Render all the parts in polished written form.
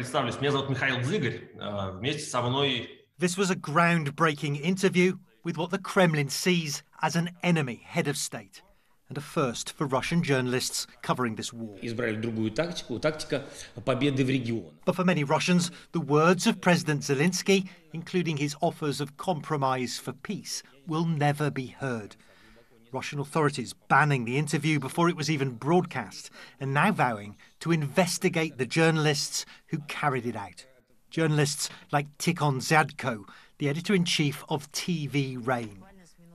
Представлюсь, меня зовут Михаил Дзыгарь. Вместе со мной... This was a groundbreaking interview with what the Kremlin sees as an enemy head of state, and a first for Russian journalists covering this war. Избрали другую тактику, тактика победы в регионах. But for many Russians, the words of President Zelensky, including his offers of compromise for peace, will never be heard. Russian authorities banning the interview before it was even broadcast, and now vowing to investigate the journalists who carried it out. Journalists like Tikhon Zyadko, the editor-in-chief of TV Rain,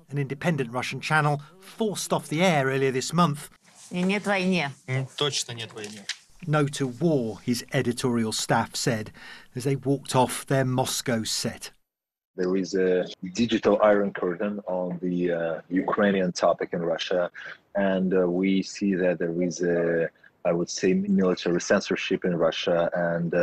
an independent Russian channel forced off the air earlier this month. Нет войне. Точно нет войне. No to war, his editorial staff said, as they walked off their Moscow set. There is a digital iron curtain on the Ukrainian topic in Russia, and we see that there is I would say, military censorship in Russia, and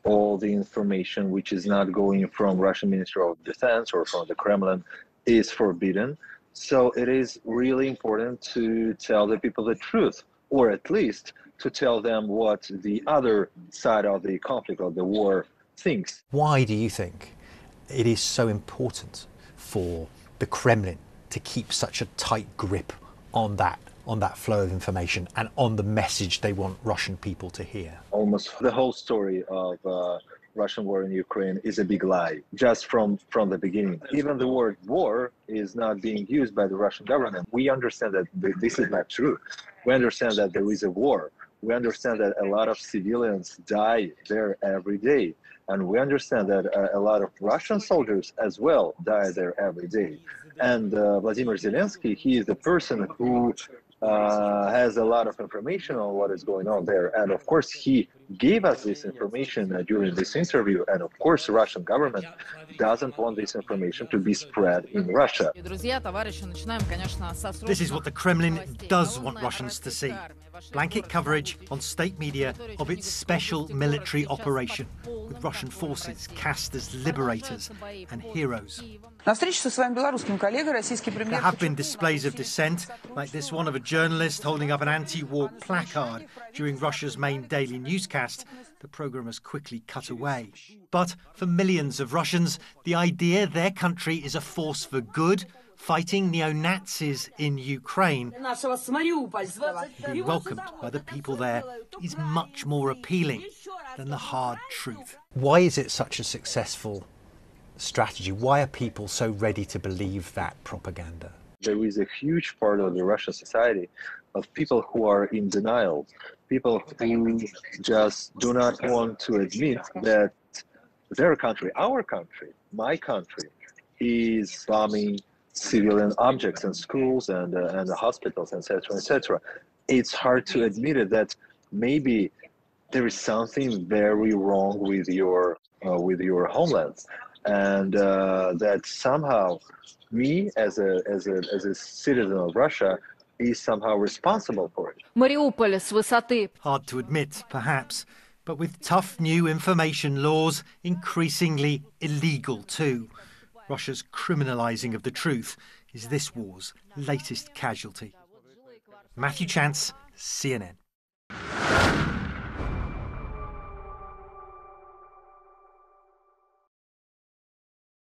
all the information which is not going from Russian Ministry of Defense or from the Kremlin is forbidden. So it is really important to tell the people the truth, or at least to tell them what the other side of the conflict, of the war, thinks. Why do you think it is so important for the Kremlin to keep such a tight grip on that flow of information and on the message they want Russian people to hear? Almost the whole story of Russian war in Ukraine is a big lie, just from the beginning. Even the word war is not being used by the Russian government. We understand that this is not true. We understand that there is a war. We understand that a lot of civilians die there every day. And we understand that a lot of Russian soldiers as well die there every day. And Vladimir Zelensky, he is the person who has a lot of information on what is going on there. And of course, he gave us this information during this interview. And of course, the Russian government doesn't want this information to be spread in Russia. This is what the Kremlin does want Russians to see. Blanket coverage on state media of its special military operation, with Russian forces cast as liberators and heroes. There have been displays of dissent, like this one of a journalist holding up an anti-war placard during Russia's main daily newscast. The programme has quickly cut away. But for millions of Russians, the idea their country is a force for good, fighting neo-Nazis in Ukraine, being welcomed by the people there, is much more appealing than the hard truth. Why is it such a successful strategy? Why are people so ready to believe that propaganda? There is a huge part of the Russian society of people who are in denial, people who just do not want to admit that their country, our country, my country, is bombing civilian objects and schools and the hospitals, etc., etc. It's hard to admit it, that maybe there is something very wrong with your homeland, and that somehow me as a citizen of Russia is somehow responsible for it. Hard to admit, perhaps, but with tough new information laws, increasingly illegal too. Russia's criminalising of the truth is this war's latest casualty. Matthew Chance, CNN.